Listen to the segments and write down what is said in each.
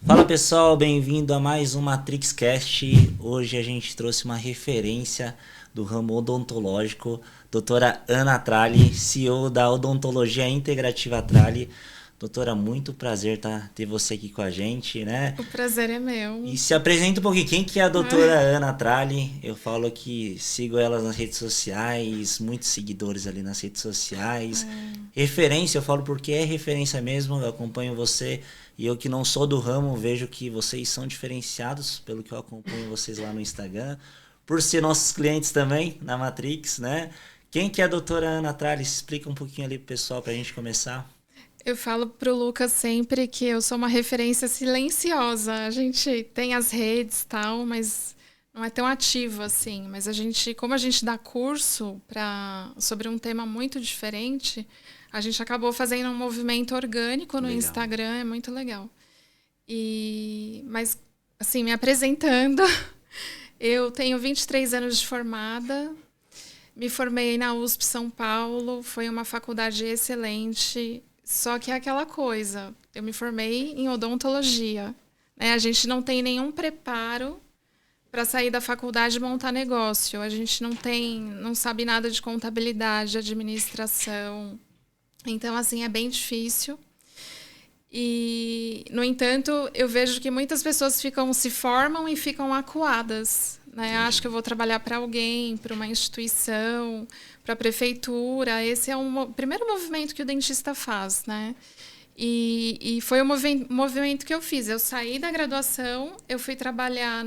Fala pessoal, bem-vindo a mais um MatrixCast. Hoje a gente trouxe uma referência do ramo odontológico, doutora Ana Tralli, CEO da Odontologia Integrativa Tralli. Doutora, muito prazer ter você aqui com a gente, né? O prazer é meu. E se apresenta um pouquinho, quem que é a doutora Ana Tralli? Eu falo que sigo elas nas redes sociais, muitos seguidores ali nas redes sociais. Referência, eu falo porque é referência mesmo, eu acompanho você e eu que não sou do ramo, vejo que vocês são diferenciados pelo que eu acompanho vocês lá no Instagram, por ser nossos clientes também na Matrix, né? Quem que é a doutora Ana Tralli? Explica um pouquinho ali pro pessoal pra gente começar. Eu falo pro Lucas sempre que eu sou uma referência silenciosa. A gente tem as redes e tal, mas não é tão ativo assim. Mas como a gente dá curso sobre um tema muito diferente, a gente acabou fazendo um movimento orgânico no Legal. Instagram, é muito legal. Mas, assim, me apresentando, eu tenho 23 anos de formada, me formei na USP São Paulo, foi uma faculdade excelente. Só que é aquela coisa, eu me formei em odontologia, né? A gente não tem nenhum preparo para sair da faculdade e montar negócio. A gente não sabe nada de contabilidade, administração. Então, assim, é bem difícil. E, no entanto, eu vejo que muitas pessoas se formam e ficam acuadas, né? Acho que eu vou trabalhar para alguém, para uma instituição, para a prefeitura. Esse é o primeiro movimento que o dentista faz, né? E foi o movimento que eu fiz. Eu saí da graduação, eu fui trabalhar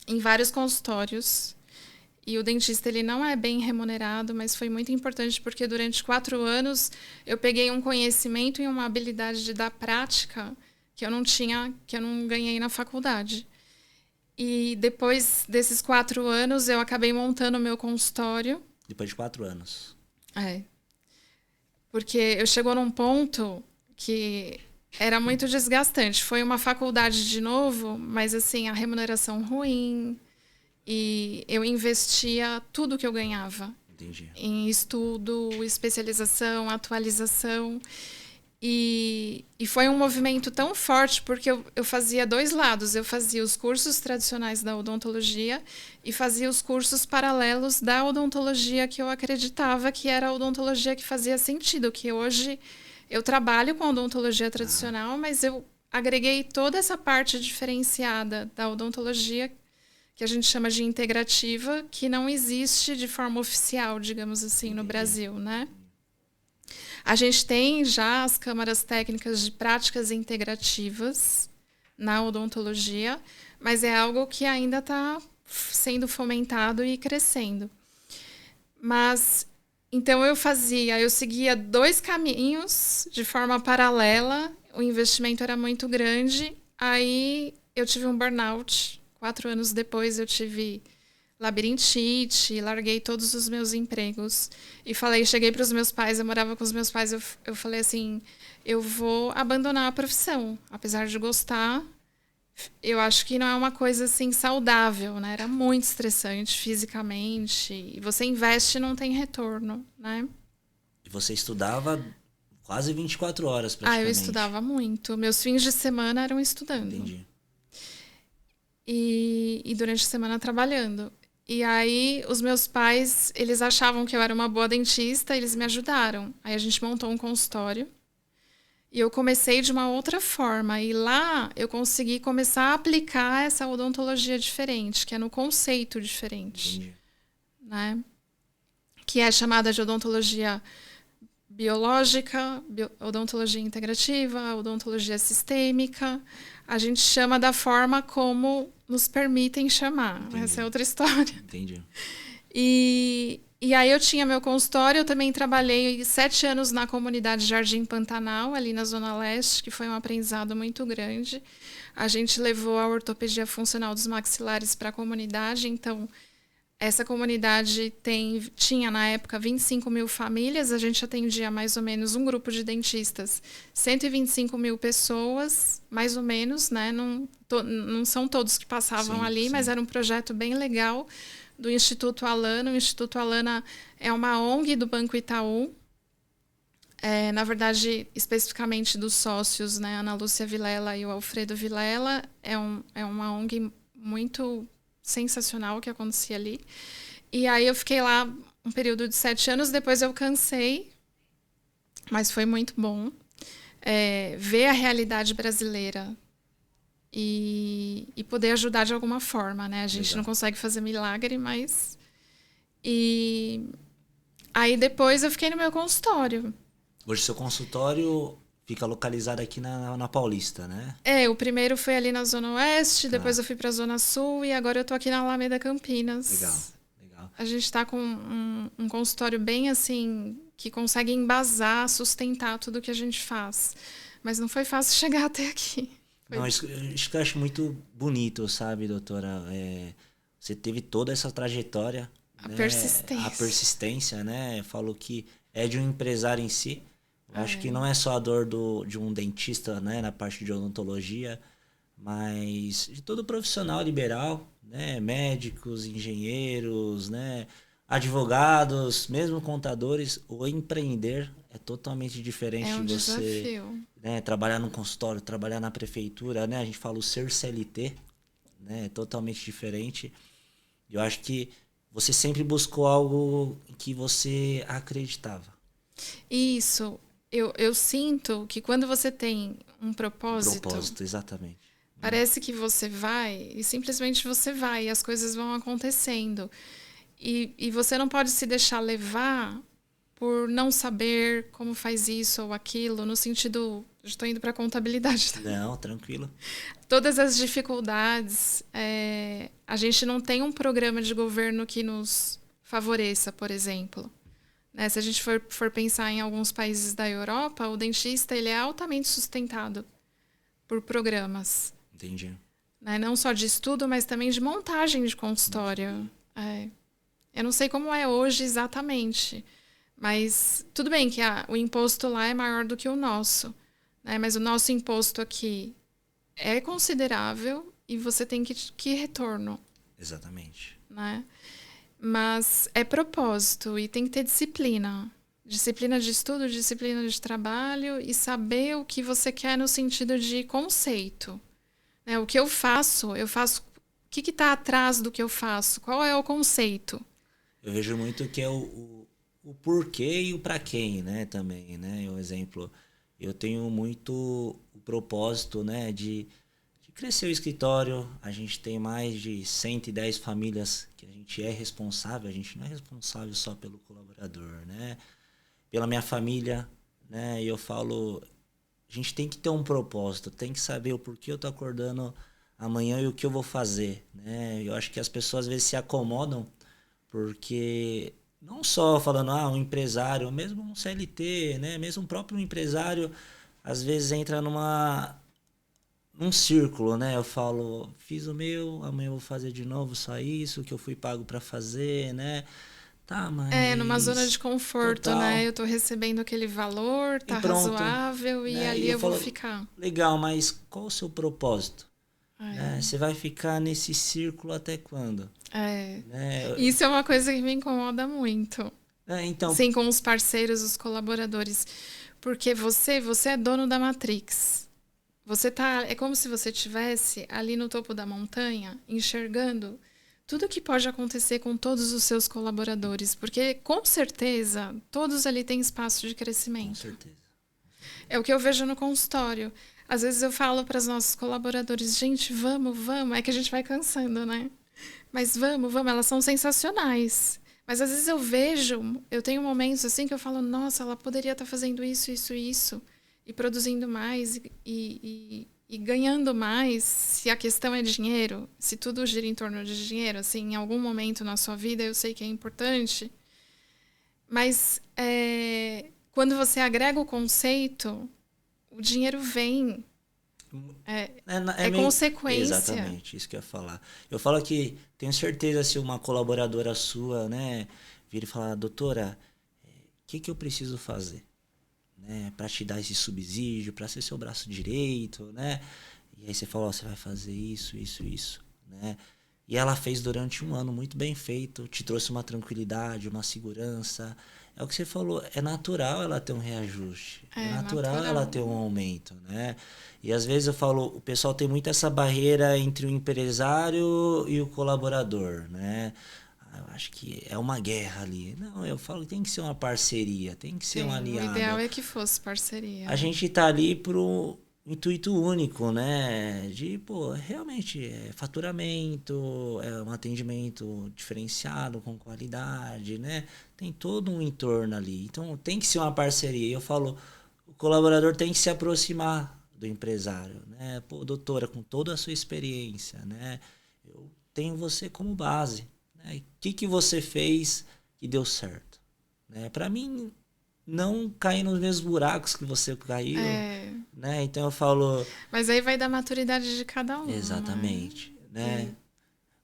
em vários consultórios. E o dentista ele não é bem remunerado, mas foi muito importante porque durante 4 anos eu peguei um conhecimento e uma habilidade de dar prática que eu não tinha, que eu não ganhei na faculdade. E depois desses 4 anos eu acabei montando o meu consultório. Depois de 4 anos. É. Porque eu chegou num ponto que era muito desgastante. Foi uma faculdade de novo, mas assim, a remuneração ruim. E eu investia tudo que eu ganhava. Entendi. Em estudo, especialização, atualização. E foi um movimento tão forte porque eu fazia 2 lados. Eu fazia os cursos tradicionais da odontologia e fazia os cursos paralelos da odontologia que eu acreditava que era a odontologia que fazia sentido. Que hoje eu trabalho com odontologia tradicional, mas eu agreguei toda essa parte diferenciada da odontologia que a gente chama de integrativa, que não existe de forma oficial, digamos assim, no Brasil, né? A gente tem já as câmaras técnicas de práticas integrativas na odontologia, mas é algo que ainda está sendo fomentado e crescendo. Mas, então eu seguia 2 caminhos de forma paralela, o investimento era muito grande, aí eu tive um burnout. 4 anos depois eu tive labirintite, larguei todos os meus empregos e cheguei para os meus pais, eu morava com os meus pais, eu falei assim, eu vou abandonar a profissão, apesar de gostar, eu acho que não é uma coisa assim saudável, né? Era muito estressante fisicamente, e você investe e não tem retorno, né? E você estudava quase 24 horas praticamente. Eu estudava muito, meus fins de semana eram estudando. Entendi. E durante a semana trabalhando. E aí, os meus pais, eles achavam que eu era uma boa dentista, eles me ajudaram. Aí a gente montou um consultório. E eu comecei de uma outra forma. E lá, eu consegui começar a aplicar essa odontologia diferente, que é no conceito diferente. Entendi. Né? Que é chamada de odontologia biológica, odontologia integrativa, odontologia sistêmica. A gente chama da forma como nos permitem chamar. Entendi. Essa é outra história. Entendi. E aí eu tinha meu consultório, eu também trabalhei 7 anos na comunidade Jardim Pantanal, ali na Zona Leste, que foi um aprendizado muito grande. A gente levou a ortopedia funcional dos maxilares para a comunidade, então essa comunidade tinha, na época, 25 mil famílias. A gente atendia mais ou menos um grupo de dentistas, 125 mil pessoas, mais ou menos, né? Não são todos que passavam ali, mas era um projeto bem legal do Instituto Alana. O Instituto Alana é uma ONG do Banco Itaú. Na verdade, especificamente dos sócios, né? A Ana Lúcia Vilela e o Alfredo Vilela, é uma ONG muito sensacional que acontecia ali. E aí eu fiquei lá um período de 7 anos, depois eu cansei, mas foi muito bom ver a realidade brasileira e poder ajudar de alguma forma, né? A gente Legal. não consegue fazer milagre, mas... E aí depois eu fiquei no meu consultório. Hoje seu consultório fica localizado aqui na Paulista, né? O primeiro foi ali na Zona Oeste, Tá. depois eu fui pra Zona Sul e agora eu tô aqui na Alameda Campinas. Legal, legal. A gente tá com um consultório bem assim, que consegue embasar, sustentar tudo que a gente faz. Mas não foi fácil chegar até aqui. Não, isso que eu acho muito bonito, sabe, doutora? Você teve toda essa trajetória, A né? persistência. A persistência, né? Falou que é de um empresário em si. Eu acho que não é só a dor de um dentista, né? Na parte de odontologia, mas de todo profissional liberal, né? Médicos, engenheiros, né? Advogados, mesmo contadores. O empreender é totalmente diferente É um de você... desafio. Né, trabalhar num consultório, trabalhar na prefeitura, né? A gente fala o ser CLT, né? É totalmente diferente. Eu acho que você sempre buscou algo em que você acreditava. Isso. Eu sinto que quando você tem um Propósito, exatamente. parece que você vai e simplesmente você vai e as coisas vão acontecendo. E você não pode se deixar levar por não saber como faz isso ou aquilo, no sentido... Estou indo para a contabilidade também. Não, tranquilo. Todas as dificuldades, a gente não tem um programa de governo que nos favoreça, por exemplo. Né? Se a gente for pensar em alguns países da Europa, o dentista ele é altamente sustentado por programas. Entendi. Né? Não só de estudo, mas também de montagem de consultório. Eu não sei como é hoje exatamente, mas tudo bem que o imposto lá é maior do que o nosso. Né? Mas o nosso imposto aqui é considerável e você tem que retorno. Exatamente. Né? Mas é propósito e tem que ter disciplina. Disciplina de estudo, disciplina de trabalho e saber o que você quer no sentido de conceito. Né? O que eu faço... O que está atrás do que eu faço? Qual é o conceito? Eu vejo muito que é o porquê e o para quem, né? Também, né? Um exemplo... Eu tenho muito o propósito, né, de crescer o escritório. A gente tem mais de 110 famílias que a gente é responsável. A gente não é responsável só pelo colaborador, né? Pela minha família, né? E eu falo, a gente tem que ter um propósito, tem que saber o porquê eu tô acordando amanhã e o que eu vou fazer, né? Eu acho que as pessoas às vezes se acomodam porque... Não só falando, um empresário, mesmo um CLT, né? Mesmo o próprio empresário, às vezes entra num círculo, né? Eu falo, fiz o meu, amanhã eu vou fazer de novo só isso, que eu fui pago para fazer, né? Tá, mas... numa zona de conforto, total. né? Eu tô recebendo aquele valor, tá E pronto, razoável, e né? ali E eu vou falo, ficar. legal, mas qual o seu propósito? Né? Você vai ficar nesse círculo até quando? Né? Isso é uma coisa que me incomoda muito. Então... Sim, com os parceiros, os colaboradores. Porque você é dono da Matrix. É como se você estivesse ali no topo da montanha, enxergando tudo que pode acontecer com todos os seus colaboradores. Porque, com certeza, todos ali têm espaço de crescimento. Com certeza. É o que eu vejo no consultório. Às vezes eu falo para os nossos colaboradores, gente, vamos. É que a gente vai cansando, né? Mas vamos, elas são sensacionais. Mas às vezes eu tenho momentos assim que eu falo, nossa, ela poderia estar fazendo isso. E produzindo mais e ganhando mais, se a questão é dinheiro, se tudo gira em torno de dinheiro, assim, em algum momento na sua vida eu sei que é importante. Mas quando você agrega o conceito, o dinheiro vem. É meio... consequência. Exatamente, isso que eu ia falar. Eu falo que tenho certeza se uma colaboradora sua, né, vir e falar, doutora, o que eu preciso fazer, né, para te dar esse subsídio, para ser seu braço direito, né? E aí você fala, você vai fazer isso, né? E ela fez durante um ano muito bem feito, te trouxe uma tranquilidade, uma segurança, é o que você falou, é natural ela ter um reajuste. É natural natural. ela ter um aumento, né? E às vezes eu falo, o pessoal tem muito essa barreira entre o empresário e o colaborador, né? Eu acho que é uma guerra ali. Não, eu falo que tem que ser uma parceria, tem que ser um Sim, o ideal aliado. é que fosse parceria. A gente tá ali pro intuito único, né? De, pô, realmente é faturamento, é um atendimento diferenciado, com qualidade, né? Tem todo um entorno ali. Então tem que ser uma parceria. E eu falo, o colaborador tem que se aproximar do empresário, né? Pô, doutora, com toda a sua experiência, né? Eu tenho você como base, né? O que você fez que deu certo, né? Para mim não cair nos mesmos buracos que você caiu, É, né? Então eu falo mas aí vai da maturidade de cada um, né? exatamente, né?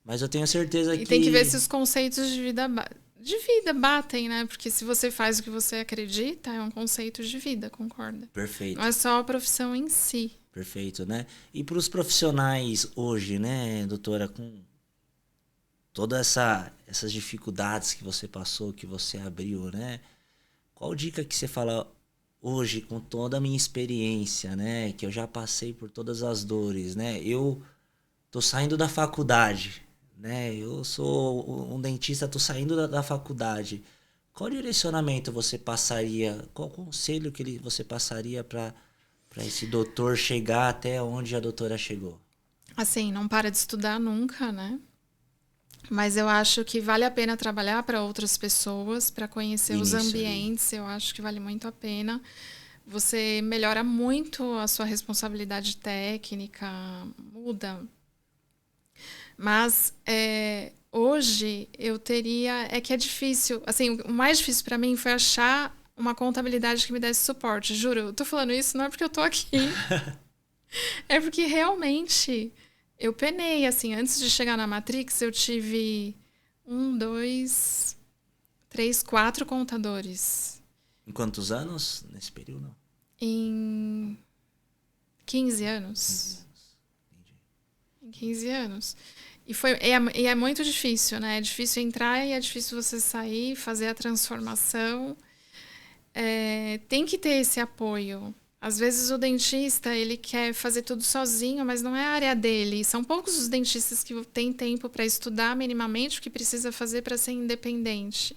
Mas eu tenho certeza E tem que ver que se os conceitos de vida batem, né? Porque se você faz o que você acredita, é um conceito de vida, concorda? Não perfeito, é só a profissão em si. perfeito, né? E para os profissionais hoje, né, doutora, com toda essas dificuldades que você passou, que você abriu, né? Qual dica que você fala hoje com toda a minha experiência, né, que eu já passei por todas as dores, né? Eu tô saindo da faculdade, né? Eu sou um dentista, tô saindo da faculdade. Qual direcionamento você passaria? Qual conselho você passaria para esse doutor chegar até onde a doutora chegou? Assim, não para de estudar nunca, né? Mas eu acho que vale a pena trabalhar para outras pessoas, para conhecer O os início ali. ambientes. Eu acho que vale muito a pena. Você melhora muito a sua responsabilidade técnica, muda. Mas hoje eu teria. É que é difícil. Assim, o mais difícil para mim foi achar uma contabilidade que me desse suporte. Juro, eu tô falando isso não é porque eu tô aqui. É porque realmente eu penei, assim, antes de chegar na Matrix, eu tive 4 contadores Em quantos anos nesse período? em 15 15 anos. anos. Entendi. Em 15 anos. E é muito difícil, né? É difícil entrar e é difícil você sair, fazer a transformação. Tem que ter esse apoio. Às vezes o dentista, ele quer fazer tudo sozinho, mas não é a área dele. São poucos os dentistas que têm tempo para estudar minimamente o que precisa fazer para ser independente.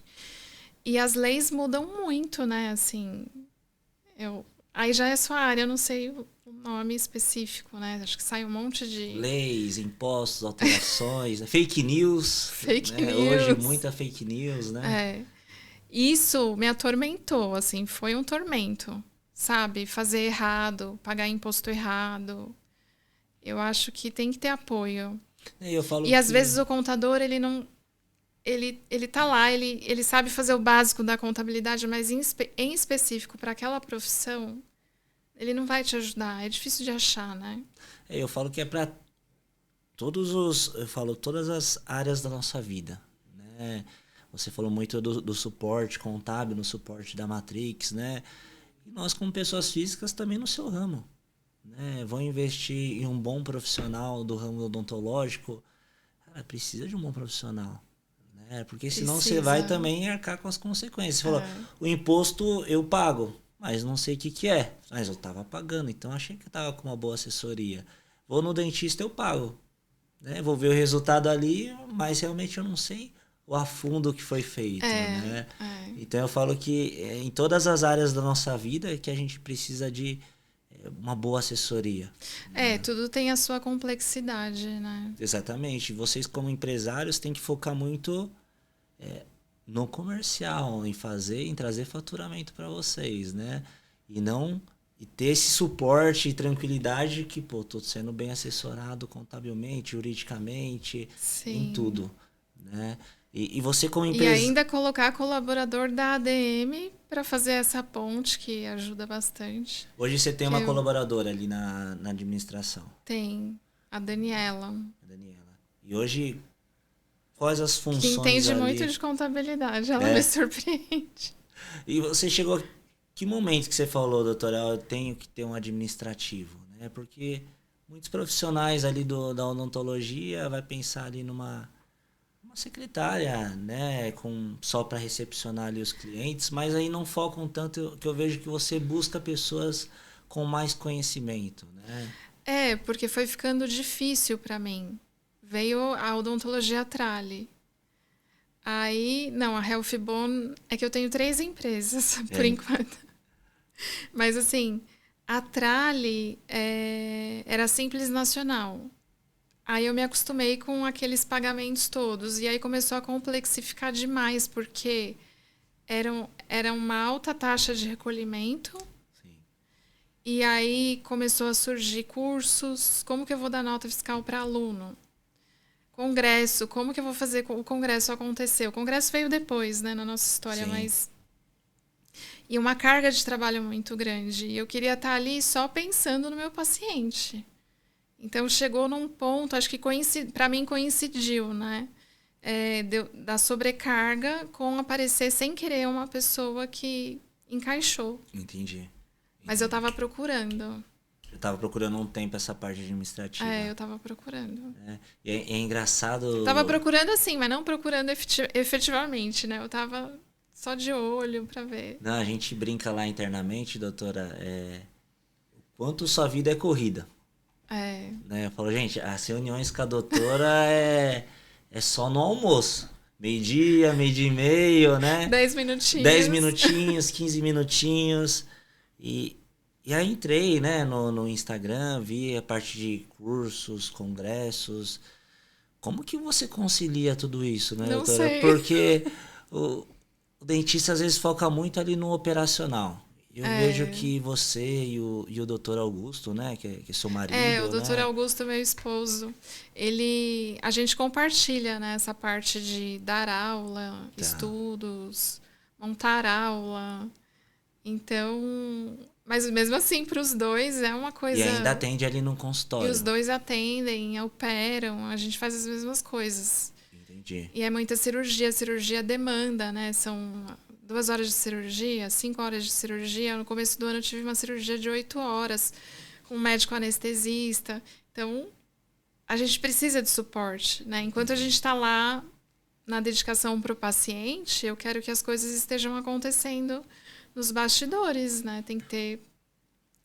E as leis mudam muito, né? Assim, aí já é sua área, eu não sei o nome específico, né? Acho que sai um monte de Leis, impostos, alterações, né? Fake news, fake né? Hoje news. muita fake news, né? É. Isso me atormentou, assim, foi um tormento, sabe? Fazer errado, pagar imposto errado. Eu acho que tem que ter apoio. E eu falo E às que vezes o contador, ele não. Ele tá lá, ele sabe fazer o básico da contabilidade, mas em específico para aquela profissão, ele não vai te ajudar. É difícil de achar, né? eu falo que é para eu falo todas as áreas da nossa vida, né? Você falou muito do suporte contábil, no suporte da Matrix, né? E nós como pessoas físicas também no seu ramo, né? Vão investir em um bom profissional do ramo odontológico, cara, precisa de um bom profissional, né? Porque senão você vai Precisa. também arcar com as consequências. Você falou, É. o imposto eu pago, mas não sei o que que é. Mas eu estava pagando, então achei que eu estava com uma boa assessoria. Vou no dentista, eu pago, né? Vou ver o resultado ali, mas realmente eu não sei o a fundo que foi feito, É, né? é. Então eu falo que em todas as áreas da nossa vida é que a gente precisa de uma boa assessoria. Tudo tem a sua complexidade, né? Exatamente. Vocês como empresários têm que focar muito no comercial, em fazer, em trazer faturamento para vocês, né? E não e ter esse suporte e tranquilidade que, pô, tô sendo bem assessorado contabilmente, juridicamente, em Sim. tudo, né? E você como E empresa, ainda colocar colaborador da ADM para fazer essa ponte que ajuda bastante. hoje você tem Que uma eu colaboradora ali na administração, tenho a Daniela, a Daniela. E hoje quais as que funções entende muito ali, de contabilidade, ela me é? surpreende. E você chegou. Que momento que você falou, doutora, eu tenho que ter um administrativo, né? Porque muitos profissionais ali da odontologia vai pensar ali numa uma secretária, né, só para recepcionar ali os clientes, mas aí não focam tanto, que eu vejo que você busca pessoas com mais conhecimento, né? Porque foi ficando difícil para mim. Veio a odontologia Trali. Aí, não, a Health Bone é que eu tenho 3 empresas, por enquanto. Mas, assim, a Trali era Simples Nacional. Aí eu me acostumei com aqueles pagamentos todos. E aí começou a complexificar demais, porque era uma alta taxa de recolhimento. Sim. E aí começou a surgir cursos. Como que eu vou dar nota fiscal para aluno? Congresso, como que eu vou fazer o congresso acontecer? O congresso veio depois, né, na nossa história, Sim. mas... E uma carga de trabalho muito grande. E eu queria estar ali só pensando no meu paciente. Então, chegou num ponto, acho que para mim coincidiu, né? Da sobrecarga com aparecer sem querer uma pessoa que encaixou. Entendi. Mas eu estava procurando. Eu tava procurando um tempo essa parte administrativa. Eu estava procurando. E é engraçado... Tava procurando assim, mas não procurando efetivamente, né? Eu tava só de olho para ver. Não, a gente brinca lá internamente, doutora, o quanto sua vida é corrida. Né? Eu falo, gente, as reuniões com a doutora é só no almoço. Meio-dia, meio-dia e meio, né? 10 minutinhos. 10 minutinhos, 15 minutinhos. E aí entrei, né, no Instagram, vi a parte de cursos, congressos. Como que você concilia tudo isso, né, Não doutora? sei. Porque o dentista às vezes foca muito ali no operacional. Eu vejo que você e o doutor Augusto, né, que é seu marido, o doutor né? Augusto, meu esposo, a gente compartilha, né, essa parte de dar aula, estudos, montar aula. Então, mas mesmo assim, para os dois é uma coisa... E ainda atende ali no consultório. E os dois atendem, operam, a gente faz as mesmas coisas. Entendi. E é muita cirurgia, cirurgia demanda, né? São 2 horas de cirurgia, 5 horas de cirurgia. No começo do ano eu tive uma cirurgia de 8 horas, com um médico anestesista. Então, a gente precisa de suporte, né? Enquanto a gente está lá na dedicação para o paciente, eu quero que as coisas estejam acontecendo nos bastidores, né? Tem que ter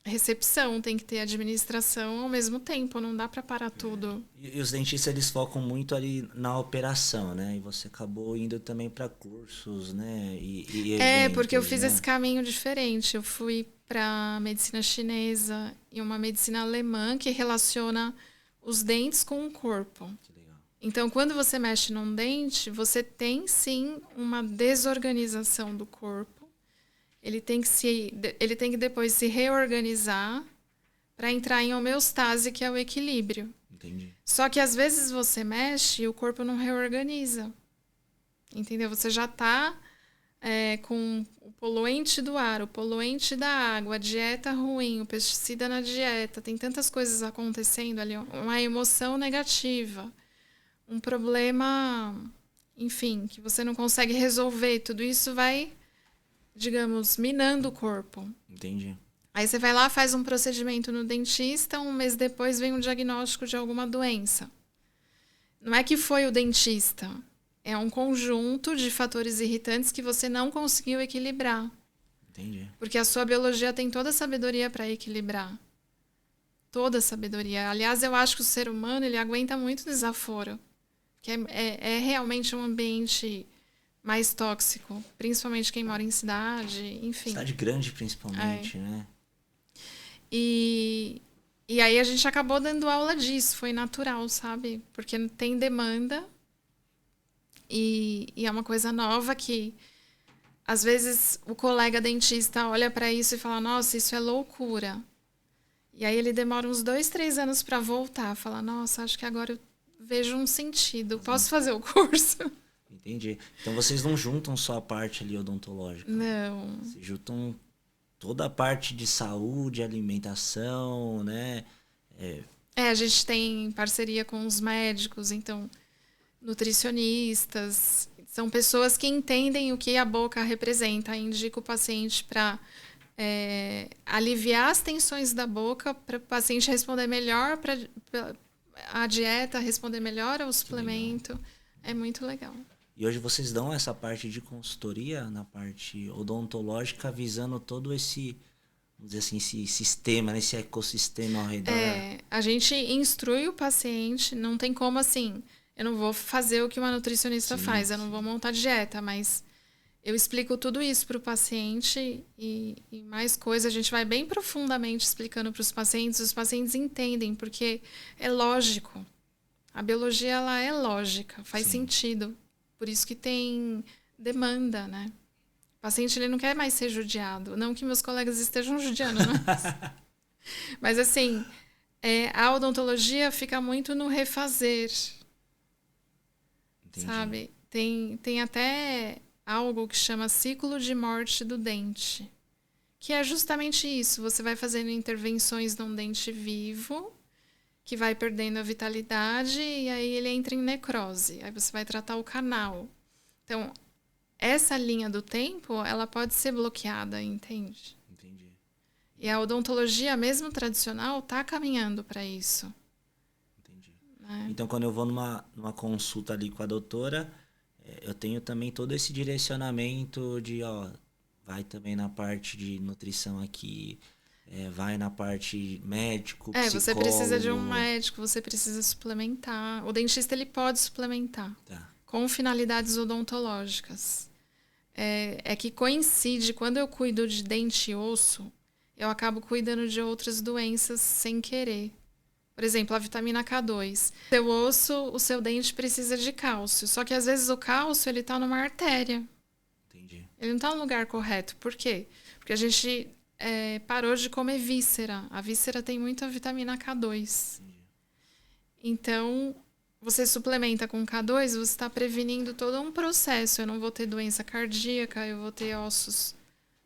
recepção, tem que ter administração ao mesmo tempo, não dá para parar tudo. E os dentistas, eles focam muito ali na operação, né? E você acabou indo também para cursos, né? E eventos, porque eu fiz né? esse caminho diferente. Eu fui para medicina chinesa e uma medicina alemã que relaciona os dentes com o corpo. Que legal. Então, quando você mexe num dente, você tem sim uma desorganização do corpo. Ele tem que depois se reorganizar para entrar em homeostase, que é o equilíbrio. Entendi. Só que às vezes você mexe e o corpo não reorganiza. Entendeu? Você já está com o poluente do ar, o poluente da água, a dieta ruim, o pesticida na dieta. Tem tantas coisas acontecendo ali. Uma emoção negativa. Um problema, enfim, que você não consegue resolver. Tudo isso vai, digamos, minando o corpo. Entendi. Aí você vai lá, faz um procedimento no dentista, 1 mês depois vem um diagnóstico de alguma doença. Não é que foi o dentista, é um conjunto de fatores irritantes que você não conseguiu equilibrar. Entendi. Porque a sua biologia tem toda a sabedoria para equilibrar. Toda a sabedoria. Aliás, eu acho que o ser humano ele aguenta muito desaforo. Que é realmente um ambiente mais tóxico, principalmente quem mora em cidade, enfim. Cidade grande, principalmente, né? E aí a gente acabou dando aula disso, foi natural, sabe? Porque tem demanda e é uma coisa nova que, às vezes, o colega dentista olha para isso e fala, nossa, isso é loucura. E aí ele demora uns 2, 3 anos para voltar, fala, nossa, acho que agora eu vejo um sentido, posso fazer o curso? Entendi. Então vocês não juntam só a parte ali odontológica. Não. Vocês juntam toda a parte de saúde, alimentação, né? A gente tem parceria com os médicos, então, nutricionistas. São pessoas que entendem o que a boca representa. Indica o paciente para aliviar as tensões da boca, para o paciente responder melhor, para a dieta responder melhor ao suplemento. É muito legal. E hoje vocês dão essa parte de consultoria na parte odontológica, visando todo esse, vamos dizer assim, esse sistema, né? Esse ecossistema ao redor. A gente instrui o paciente, não tem como assim, eu não vou fazer o que uma nutricionista faz, eu não vou montar dieta, mas eu explico tudo isso para o paciente e mais coisa, a gente vai bem profundamente explicando para os pacientes entendem, porque é lógico. A biologia, ela é lógica, faz sentido. Por isso que tem demanda, né? O paciente, ele não quer mais ser judiado. Não que meus colegas estejam judiando, não. Mas, assim, a odontologia fica muito no refazer. Entendi. Sabe? Tem até algo que chama ciclo de morte do dente. Que é justamente isso. Você vai fazendo intervenções num dente vivo, que vai perdendo a vitalidade e aí ele entra em necrose. Aí você vai tratar o canal. Então, essa linha do tempo, ela pode ser bloqueada, entende? Entendi. E a odontologia, mesmo tradicional, está caminhando para isso. Entendi. Né? Então, quando eu vou numa consulta ali com a doutora, eu tenho também todo esse direcionamento de, vai também na parte de nutrição aqui, vai na parte médico, psicólogo. Você precisa de um médico, você precisa suplementar. O dentista, ele pode suplementar com finalidades odontológicas. É que coincide, quando eu cuido de dente e osso, eu acabo cuidando de outras doenças sem querer. Por exemplo, a vitamina K2. Seu osso, o seu dente precisa de cálcio. Só que às vezes o cálcio, ele está numa artéria. Entendi. Ele não está no lugar correto. Por quê? Porque a gente parou de comer víscera. A víscera tem muita vitamina K2. Entendi. Então, você suplementa com K2, você está prevenindo todo um processo. Eu não vou ter doença cardíaca, eu vou ter ossos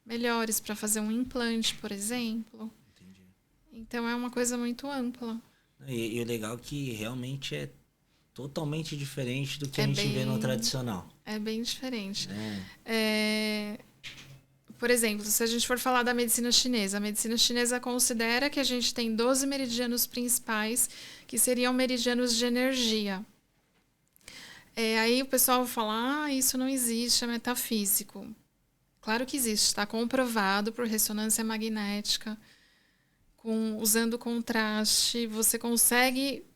melhores para fazer um implante, por exemplo. Entendi. Então, é uma coisa muito ampla. E o legal é que realmente é totalmente diferente do que a gente vê no tradicional. É bem diferente. Por exemplo, se a gente for falar da medicina chinesa, a medicina chinesa considera que a gente tem 12 meridianos principais, que seriam meridianos de energia. Aí o pessoal fala, isso não existe, é metafísico. Claro que existe, está comprovado por ressonância magnética, usando contraste, você consegue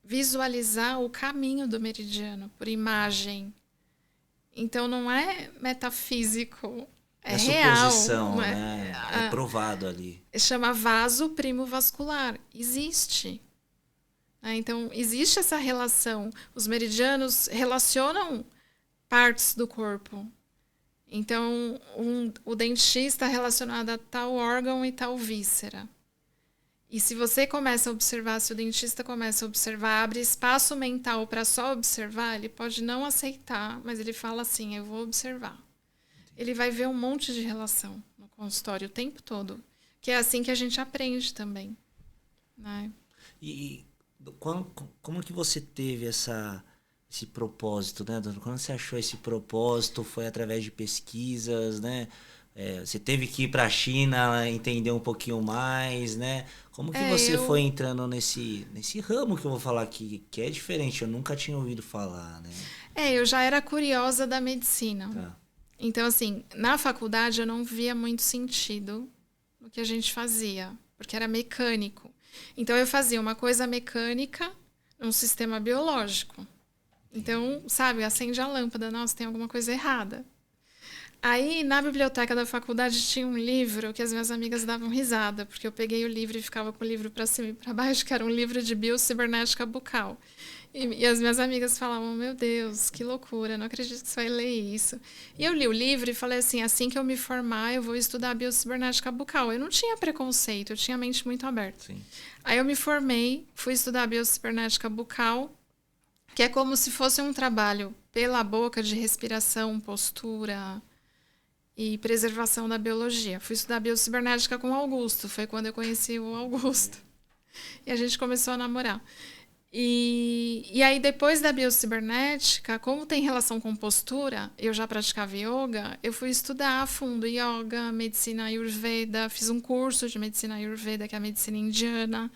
visualizar o caminho do meridiano por imagem. Então, não é metafísico, é real. Suposição, né? É provado ali. Chama vaso primo vascular. Existe. Então, existe essa relação. Os meridianos relacionam partes do corpo. Então, o dentista é relacionado a tal órgão e tal víscera. E se você começa a observar, se o dentista começa a observar, abre espaço mental para só observar, ele pode não aceitar, mas ele fala assim, eu vou observar. Ele vai ver um monte de relação no consultório o tempo todo, que é assim que a gente aprende também. Né? E como que você teve esse propósito, né? Quando você achou esse propósito, foi através de pesquisas, né? Você teve que ir para a China entender um pouquinho mais, né? Como que você foi entrando nesse ramo que eu vou falar aqui, que é diferente, eu nunca tinha ouvido falar, né? Eu já era curiosa da medicina. Tá. Então, assim, na faculdade eu não via muito sentido no que a gente fazia, porque era mecânico. Então, eu fazia uma coisa mecânica num sistema biológico. Então, sabe, acende a lâmpada, nossa, tem alguma coisa errada. Aí, na biblioteca da faculdade, tinha um livro que as minhas amigas davam risada, porque eu peguei o livro e ficava com o livro para cima e para baixo, que era um livro de biocibernética bucal. E as minhas amigas falavam, meu Deus, que loucura, não acredito que você vai ler isso. E eu li o livro e falei assim que eu me formar, eu vou estudar biocibernética bucal. Eu não tinha preconceito, eu tinha a mente muito aberta. Sim. Aí eu me formei, fui estudar biocibernética bucal, que é como se fosse um trabalho pela boca de respiração, postura e preservação da biologia. Fui estudar biocibernética com o Augusto, foi quando eu conheci o Augusto. E a gente começou a namorar. E aí, depois da biocibernética, como tem relação com postura, eu já praticava yoga, eu fui estudar a fundo yoga, medicina ayurveda, fiz um curso de medicina ayurveda, que é a medicina indiana.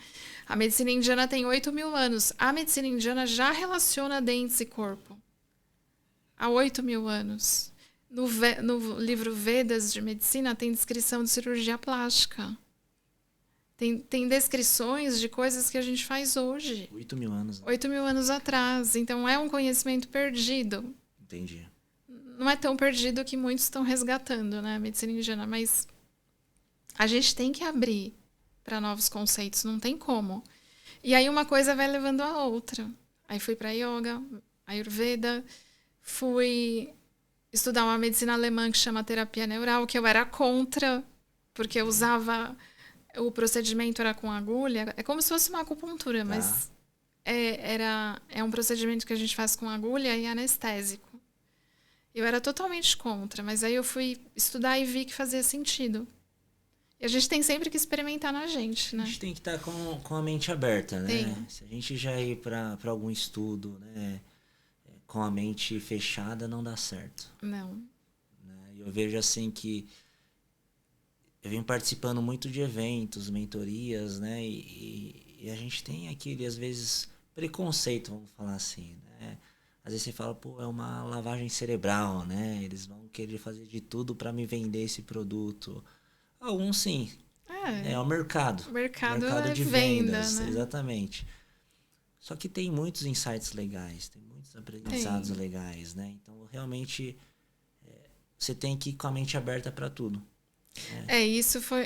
A medicina indiana tem 8.000 anos. A medicina indiana já relaciona dentes e corpo. há 8.000 anos. No livro Vedas de Medicina tem descrição de cirurgia plástica. Tem descrições de coisas que a gente faz hoje. 8.000 anos. 8.000 anos atrás. Então, é um conhecimento perdido. Entendi. Não é tão perdido que muitos estão resgatando, né? A medicina indiana. Mas a gente tem que abrir para novos conceitos. Não tem como. E aí, uma coisa vai levando a outra. Aí, fui para yoga, Ayurveda. Fui estudar uma medicina alemã que chama terapia neural, que eu era contra, porque eu usava... O procedimento era com agulha. É como se fosse uma acupuntura, mas é um procedimento que a gente faz com agulha e anestésico. Eu era totalmente contra, mas aí eu fui estudar e vi que fazia sentido. E a gente tem sempre que experimentar na gente, né? A gente tem que estar com a mente aberta, né? Tem. Se a gente já ir para algum estudo, né, com a mente fechada, não dá certo. Não. Né? Eu vejo assim que eu venho participando muito de eventos, mentorias, né? E a gente tem aquele, às vezes, preconceito, vamos falar assim, né? Às vezes você fala, pô, é uma lavagem cerebral, né? Eles vão querer fazer de tudo para me vender esse produto. Alguns sim. É o mercado. O mercado mercado é de venda, vendas, né? Exatamente. Só que tem muitos insights legais, tem muitos aprendizados legais, né? Então, realmente, você tem que ir com a mente aberta para tudo.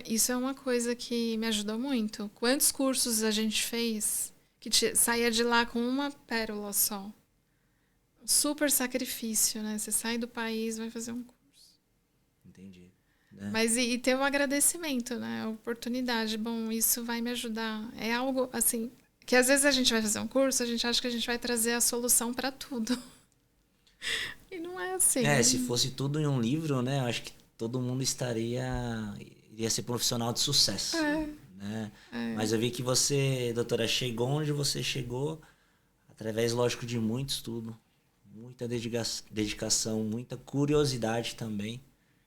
Isso é uma coisa que me ajudou muito. Quantos cursos a gente fez que saía de lá com uma pérola só? Um super sacrifício, né? Você sai do país, vai fazer um curso. Entendi. Né? Mas e ter o agradecimento, né? A oportunidade. Bom, isso vai me ajudar. É algo, assim, que às vezes a gente vai fazer um curso, a gente acha que a gente vai trazer a solução para tudo. E não é assim. Se fosse tudo em um livro, né? Eu acho que todo mundo iria ser profissional de sucesso. Né? Mas eu vi que você, doutora, chegou onde você chegou através, lógico, de muito estudo, muita dedicação, muita curiosidade também,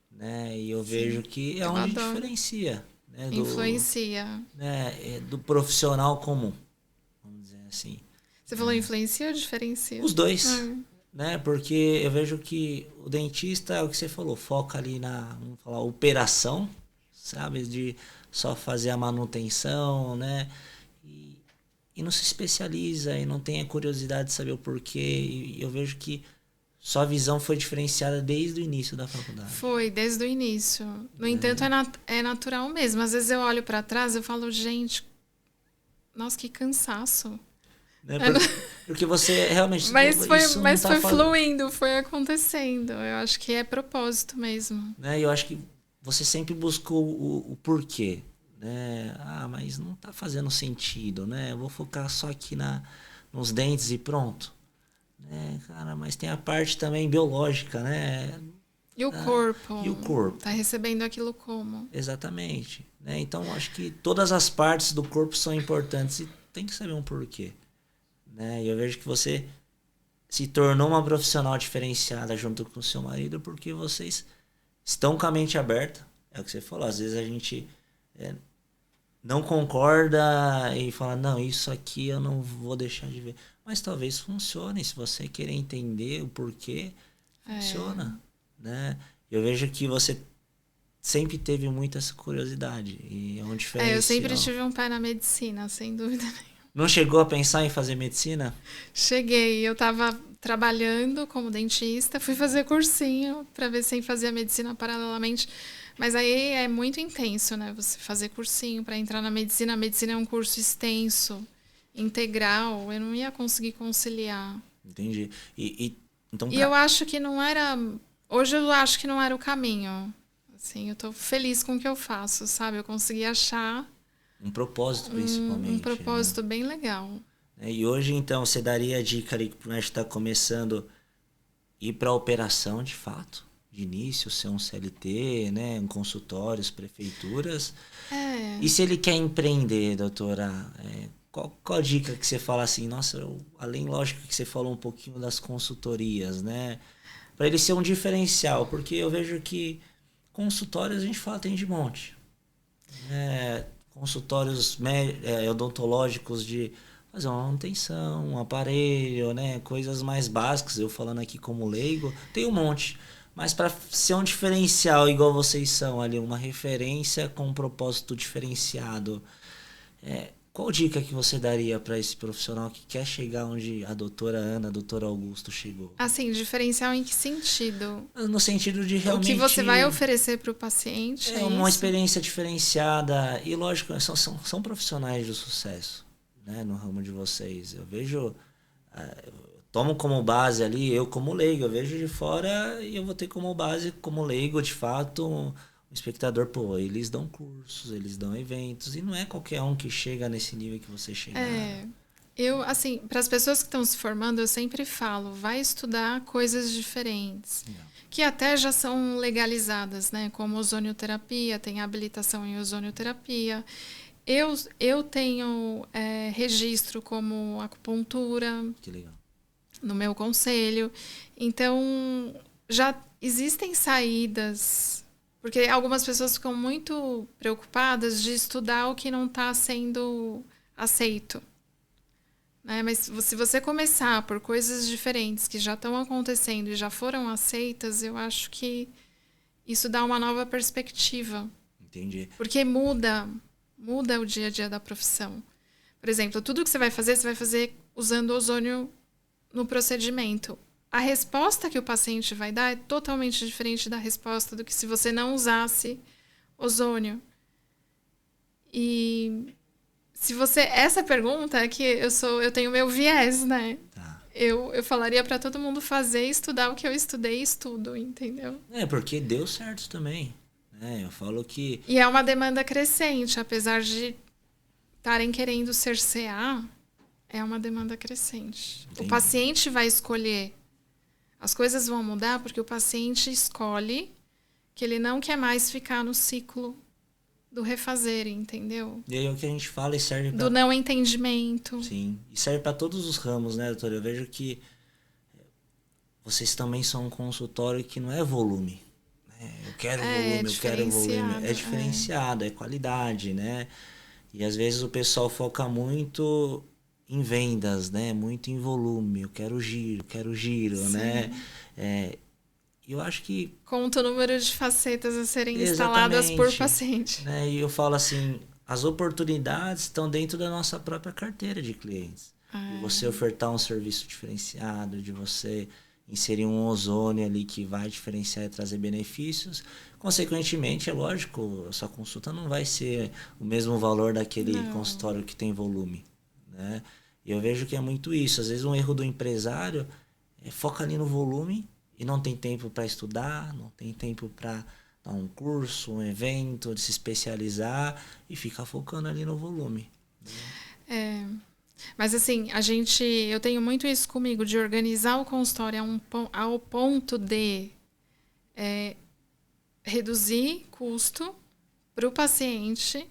né? E eu vejo que é onde diferencia, né? Influencia. Do profissional comum, vamos dizer assim. Você falou influencia ou diferencia? Os dois. Né? Porque eu vejo que o dentista, é o que você falou, foca ali na, vamos falar, operação, sabe? De só fazer a manutenção, né? E não se especializa e não tem a curiosidade de saber o porquê. E eu vejo que sua visão foi diferenciada desde o início da faculdade. Foi, desde o início. No entanto, é natural mesmo. Às vezes eu olho para trás e falo, gente, nossa, que cansaço. Né? Porque você realmente... Mas foi fluindo, foi acontecendo. Eu acho que é propósito mesmo. Né? Eu acho que você sempre buscou o porquê. Né? Mas não está fazendo sentido. Né? Eu vou focar só aqui nos dentes e pronto. Né? Cara, mas tem a parte também biológica. Né? E o corpo. E o corpo. Está recebendo aquilo como? Exatamente. Né? Então, acho que todas as partes do corpo são importantes e tem que saber um porquê. Né? E eu vejo que você se tornou uma profissional diferenciada junto com o seu marido porque vocês estão com a mente aberta. É o que você falou. Às vezes a gente não concorda e fala, não, isso aqui eu não vou deixar de ver. Mas talvez funcione. Se você querer entender o porquê, funciona. Né? Eu vejo que você sempre teve muita essa curiosidade. E é um diferencial. Eu sempre tive um pé na medicina, sem dúvida nenhuma. Não chegou a pensar em fazer medicina? Cheguei. Eu estava trabalhando como dentista, fui fazer cursinho para ver se fazia medicina paralelamente. Mas aí é muito intenso, né? Você fazer cursinho para entrar na medicina. A medicina é um curso extenso, integral. Eu não ia conseguir conciliar. Entendi. Então, eu acho que não era... Hoje eu acho que não era o caminho. Assim, eu estou feliz com o que eu faço, sabe? Eu consegui achar... Um propósito, principalmente. Um propósito bem legal. E hoje, então, você daria a dica ali para a gente estar começando ir para a operação, de fato, de início, ser um CLT, né, em consultórios, prefeituras. E se ele quer empreender, doutora, qual a dica que você fala assim? Nossa, além, lógico, que você falou um pouquinho das consultorias, né? Para ele ser um diferencial, porque eu vejo que consultórios a gente fala tem de monte. Consultórios odontológicos de fazer uma manutenção, um aparelho, né? Coisas mais básicas. Eu falando aqui como leigo, tem um monte. Mas para ser um diferencial igual vocês são ali, uma referência com um propósito diferenciado, qual dica que você daria para esse profissional que quer chegar onde a doutora Ana, a doutora Augusto chegou? Assim, diferencial em que sentido? No sentido de realmente... O que você vai oferecer para o paciente, é uma isso? experiência diferenciada. E, lógico, são profissionais de sucesso, né, no ramo de vocês. Eu vejo... eu tomo como base ali, eu como leigo, eu vejo de fora e eu vou ter como base, como leigo, de fato, um espectador, pô, eles dão cursos, eles dão eventos, e não é qualquer um que chega nesse nível que você chega. Eu, assim, para as pessoas que estão se formando, eu sempre falo, vai estudar coisas diferentes, que até já são legalizadas, né? Como ozonioterapia, tem habilitação em ozonioterapia. Eu tenho registro como acupuntura. Que legal. No meu conselho. Então, já existem saídas, porque algumas pessoas ficam muito preocupadas de estudar o que não está sendo aceito. Né? Mas se você começar por coisas diferentes que já estão acontecendo e já foram aceitas, eu acho que isso dá uma nova perspectiva. Entendi. Porque muda o dia a dia da profissão. Por exemplo, tudo que você vai fazer usando ozônio no procedimento. A resposta que o paciente vai dar é totalmente diferente da resposta do que se você não usasse ozônio. E se você... Essa pergunta é que eu tenho meu viés, né? Tá. Eu falaria para todo mundo fazer, estudar o que eu estudei e estudo, entendeu? Porque deu certo também. Eu falo que... E é uma demanda crescente, apesar de estarem querendo cercear, é uma demanda crescente. Entendi. O paciente vai escolher. As coisas vão mudar porque o paciente escolhe que ele não quer mais ficar no ciclo do refazer, entendeu? E aí o que a gente fala e serve pra... Do não entendimento. Sim, e serve para todos os ramos, né, doutora? Eu vejo que vocês também são um consultório que não é volume. Eu quero volume, eu quero volume. É diferenciado, é qualidade, né? E às vezes o pessoal foca muito em vendas, né? Muito em volume. Eu quero giro, Sim. né? E eu acho que... Conta o número de facetas a serem instaladas por paciente. Né? E eu falo assim, as oportunidades estão dentro da nossa própria carteira de clientes. De você ofertar um serviço diferenciado, de você inserir um ozônio ali que vai diferenciar e trazer benefícios. Consequentemente, é lógico, a sua consulta não vai ser o mesmo valor daquele consultório que tem volume, né? E eu vejo que é muito isso. Às vezes um erro do empresário foca ali no volume e não tem tempo para estudar, não tem tempo para dar um curso, um evento, de se especializar e ficar focando ali no volume. Mas assim, eu tenho muito isso comigo, de organizar o consultório ao ponto de reduzir custo para o paciente.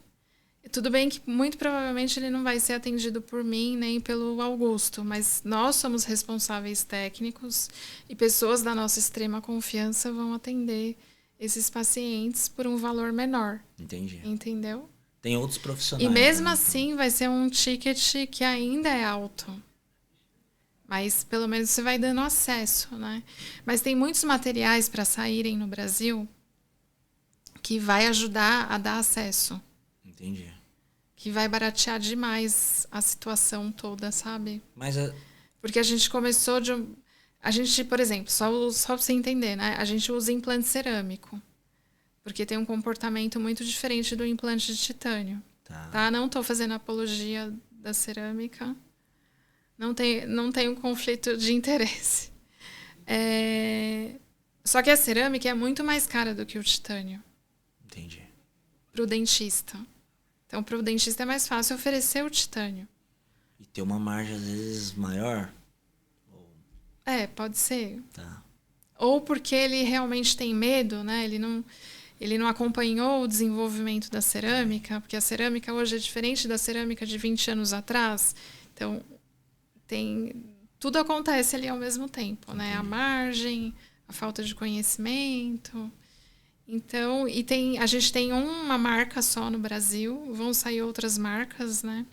Tudo bem que muito provavelmente ele não vai ser atendido por mim nem pelo Augusto, mas nós somos responsáveis técnicos e pessoas da nossa extrema confiança vão atender esses pacientes por um valor menor. Entendi. Entendeu? Tem outros profissionais. E mesmo assim vai ser um ticket que ainda é alto. Mas pelo menos você vai dando acesso, né? Mas tem muitos materiais para saírem no Brasil que vai ajudar a dar acesso. Entendi. Que vai baratear demais a situação toda, sabe? Mas porque a gente começou a gente, por exemplo, só pra você entender, né? A gente usa implante cerâmico. Porque tem um comportamento muito diferente do implante de titânio. Tá? Não estou fazendo apologia da cerâmica. Não tenho conflito de interesse. Só que a cerâmica é muito mais cara do que o titânio. Entendi. Para o dentista. Então, para o dentista é mais fácil oferecer o titânio. E ter uma margem, às vezes, maior? Pode ser. Tá. Ou porque ele realmente tem medo, né? Ele não acompanhou o desenvolvimento da cerâmica, porque a cerâmica hoje é diferente da cerâmica de 20 anos atrás. Então, tudo acontece ali ao mesmo tempo, né? A margem, a falta de conhecimento. Então, a gente tem uma marca só no Brasil, vão sair outras marcas, né?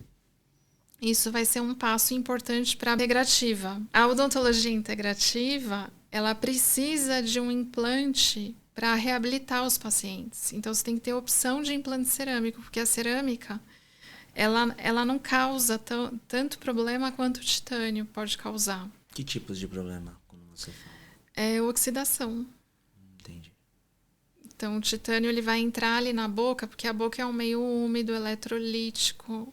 isso vai ser um passo importante para a integrativa. A odontologia integrativa, ela precisa de um implante para reabilitar os pacientes. Então, você tem que ter opção de implante cerâmico, porque a cerâmica, ela não causa tanto problema quanto o titânio pode causar. Que tipos de problema, quando você fala? É oxidação. Entendi. Então, o titânio ele vai entrar ali na boca, porque a boca é um meio úmido, eletrolítico.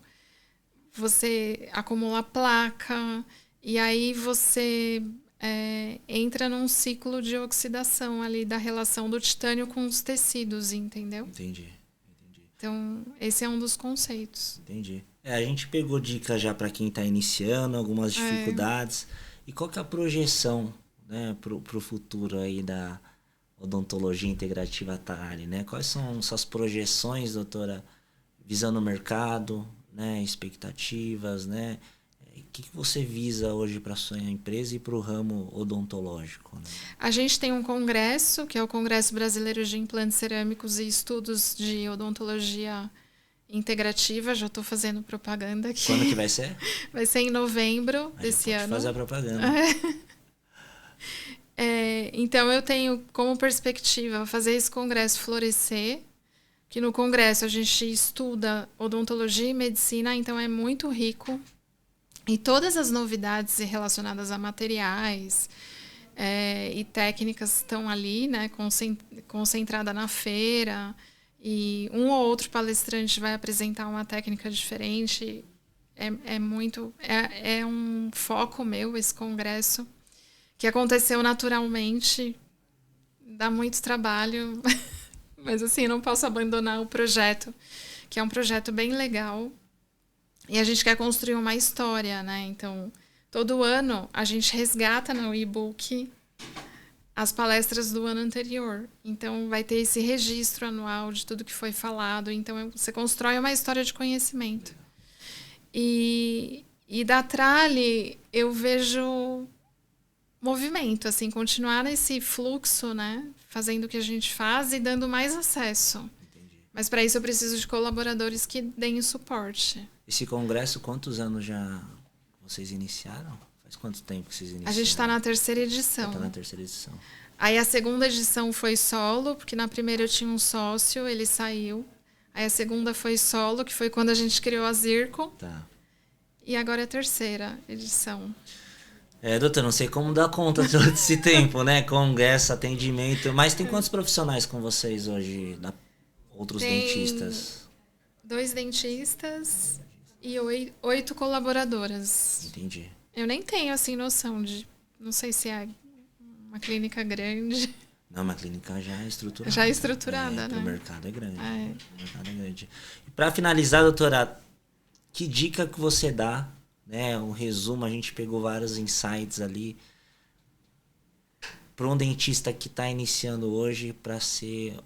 Você acumula placa, e aí você entra num ciclo de oxidação ali da relação do titânio com os tecidos, entendeu? Entendi. Então, esse é um dos conceitos. Entendi. A gente pegou dicas já para quem está iniciando, algumas dificuldades. E qual que é a projeção, né, pro futuro aí da odontologia integrativa Atrali, né? Quais são suas projeções, doutora, visando o mercado, né, expectativas, né? O que você visa hoje para a sua empresa e para o ramo odontológico? Né? A gente tem um congresso, que é o Congresso Brasileiro de Implantes Cerâmicos e Estudos de Odontologia Integrativa. Já estou fazendo propaganda aqui. Quando que vai ser? Vai ser em novembro desse ano. Fazer a propaganda. Então, eu tenho como perspectiva fazer esse congresso florescer, que no congresso a gente estuda odontologia e medicina, então é muito rico. E todas as novidades relacionadas a materiais e técnicas estão ali, né, concentrada na feira. E um ou outro palestrante vai apresentar uma técnica diferente. É um foco meu esse congresso, que aconteceu naturalmente. Dá muito trabalho, mas assim, não posso abandonar o projeto, que é um projeto bem legal. E a gente quer construir uma história, né? Então, todo ano a gente resgata no e-book as palestras do ano anterior. Então, vai ter esse registro anual de tudo que foi falado. Então, você constrói uma história de conhecimento. E da Trali, eu vejo movimento, assim, continuar nesse fluxo, né? Fazendo o que a gente faz e dando mais acesso. Entendi. Mas, para isso, eu preciso de colaboradores que deem o suporte. Esse congresso, quantos anos já vocês iniciaram? Faz quanto tempo que vocês iniciaram? A gente está na terceira edição. Está na terceira edição. Aí a segunda edição foi solo, porque na primeira eu tinha um sócio, ele saiu. Aí a segunda foi solo, que foi quando a gente criou a Zirco. Tá. E agora é a terceira edição. Doutor, não sei como dar conta de todo esse tempo, né? Congresso, atendimento. Mas tem quantos profissionais com vocês hoje? Outros dentistas? 2 dentistas e 8 colaboradoras. Entendi. Eu nem tenho, assim, noção de... Não sei se é uma clínica grande. Não, uma clínica já é estruturada. Já é estruturada, né? O mercado é grande. O mercado é grande. E para finalizar, doutora, que dica que você dá, né? Um resumo, a gente pegou vários insights ali para um dentista que está iniciando hoje para ser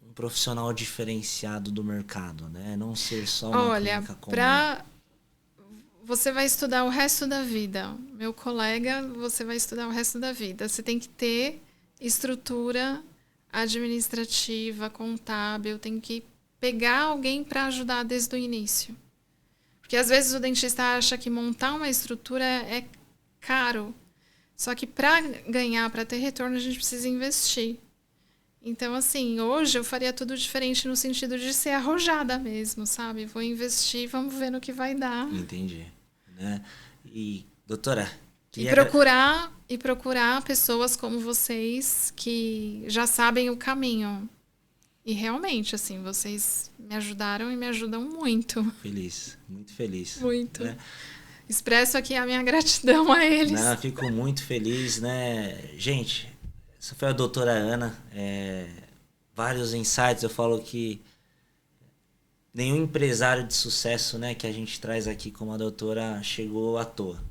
um profissional diferenciado do mercado, né? Não ser só uma clínica comum. Você vai estudar o resto da vida. Meu colega, você vai estudar o resto da vida. Você tem que ter estrutura administrativa, contábil, tem que pegar alguém para ajudar desde o início. Porque às vezes o dentista acha que montar uma estrutura é caro. Só que para ganhar, para ter retorno, a gente precisa investir. Então, assim, hoje eu faria tudo diferente no sentido de ser arrojada mesmo, sabe? Vou investir, vamos ver no que vai dar. Entendi. Né? E, doutora... E procurar pessoas como vocês que já sabem o caminho. E realmente, assim, vocês me ajudaram e me ajudam muito. Feliz, muito feliz. Muito. Né? Expresso aqui a minha gratidão a eles. Não, fico muito feliz, né? Gente, essa foi a doutora Ana. Vários insights, eu falo que nenhum empresário de sucesso, né, que a gente traz aqui como a doutora chegou à toa,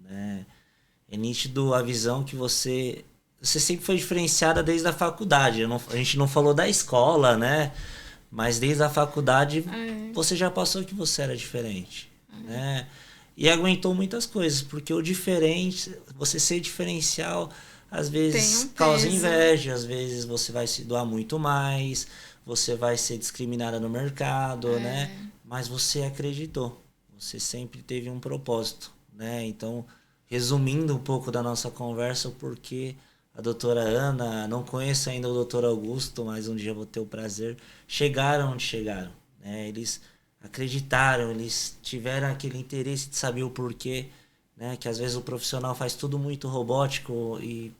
né? É nítido a visão que você sempre foi diferenciada desde a faculdade. A gente não falou da escola, né? Mas desde a faculdade você já passou que você era diferente, né? E aguentou muitas coisas, porque o diferente, você ser diferencial, às vezes causa inveja, às vezes você vai se doar muito mais, você vai ser discriminada no mercado, né? Mas você acreditou. você sempre teve um propósito, né? Então, resumindo um pouco da nossa conversa, porque a doutora Ana, não conheço ainda o doutor Augusto, mas um dia eu vou ter o prazer, chegaram onde chegaram, né? Eles acreditaram, eles tiveram aquele interesse de saber o porquê, né? Que às vezes o profissional faz tudo muito robótico e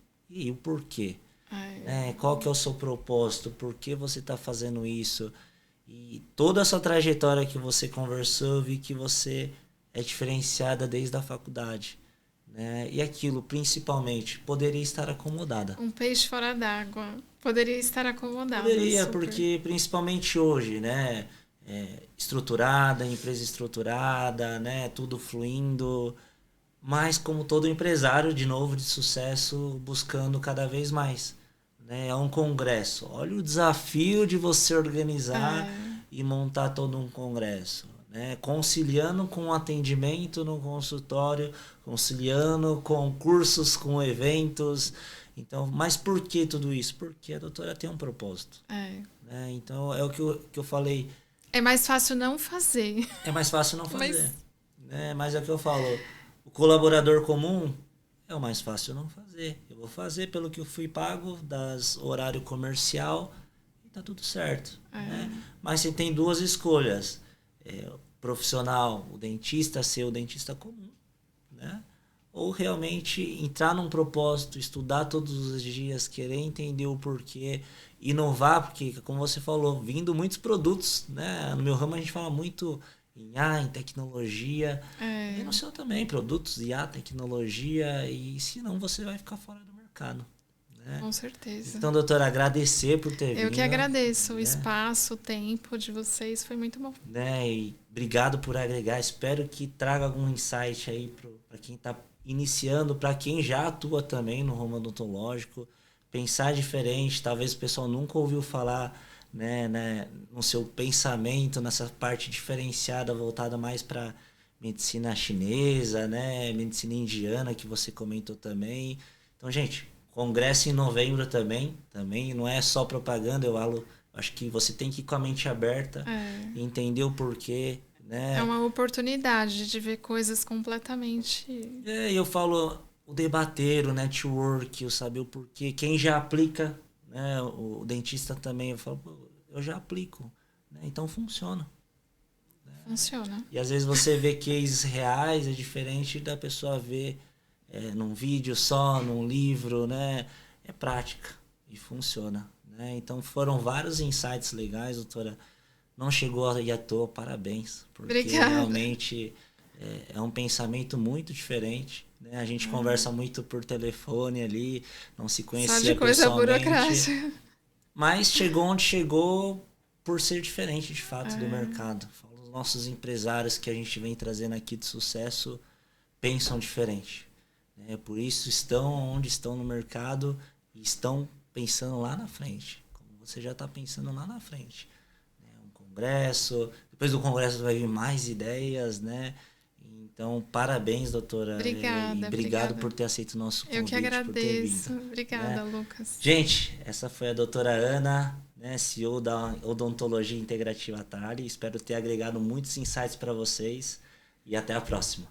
o porquê? Né? Qual que é o seu propósito? Por que você está fazendo isso? E toda essa trajetória que você conversou, eu vi que você é diferenciada desde a faculdade. Né? E aquilo, principalmente, poderia estar acomodada. Um peixe fora d'água. Poderia estar acomodado. Poderia, super. porque principalmente hoje, né? Estruturada, empresa estruturada, né? Tudo fluindo. Mas como todo empresário, de novo, de sucesso, buscando cada vez mais. Né? É um congresso. Olha o desafio de você organizar e montar todo um congresso. Né? Conciliando com atendimento no consultório, conciliando com cursos, com eventos. Então, mas por que tudo isso? Porque a doutora tem um propósito. Né? Então, é o que eu falei. É mais fácil não fazer. É mais fácil não fazer. Né? Mas é o que eu falo. O colaborador comum é o mais fácil não fazer. Eu vou fazer pelo que eu fui pago, das horário comercial, e tá tudo certo. Né? Mas você tem duas escolhas. Profissional, o dentista ser o dentista comum, né? Ou realmente entrar num propósito, estudar todos os dias, querer entender o porquê, inovar, porque, como você falou, vindo muitos produtos, né? No meu ramo a gente fala muito em IA, em tecnologia, e no seu também, produtos IA, tecnologia, e senão você vai ficar fora do mercado. Né? Com certeza. Então, doutora, agradecer por ter vindo. Eu que agradeço o espaço, o tempo de vocês, foi muito bom. Né? E obrigado por agregar, espero que traga algum insight aí para quem está iniciando, para quem já atua também no ramo odontológico, pensar diferente, talvez o pessoal nunca ouviu falar, né, no seu pensamento, nessa parte diferenciada, voltada mais para medicina chinesa, né, medicina indiana, que você comentou também. Então, gente, congresso em novembro também não é só propaganda, acho que você tem que ir com a mente aberta, entender o porquê. Né? É uma oportunidade de ver coisas completamente... Eu falo o debater, o network, o saber o porquê. Quem já aplica, né? O dentista também, eu falo, eu já aplico. Né? Então funciona. Funciona. E às vezes você vê cases reais, é diferente da pessoa ver num vídeo só, num livro, né? É prática e funciona. Né? Então foram vários insights legais, doutora. Não chegou aí à toa, parabéns. Porque Obrigada. Realmente é um pensamento muito diferente. Né? A gente conversa muito por telefone ali, não se conhecia só de coisa pessoalmente. burocrática. Mas chegou onde chegou por ser diferente, de fato, do mercado. Os nossos empresários que a gente vem trazendo aqui de sucesso pensam diferente. Né? Por isso estão onde estão no mercado e estão pensando lá na frente. Como você já está pensando lá na frente. Congresso, depois do congresso vai vir mais ideias, né? Então, parabéns, doutora. Obrigada. Por ter aceito o nosso convite. Eu que agradeço. Por ter vindo, obrigada, né? Lucas. Gente, essa foi a doutora Ana, né, CEO da Odontologia Integrativa Atrali. Espero ter agregado muitos insights para vocês e até a próxima.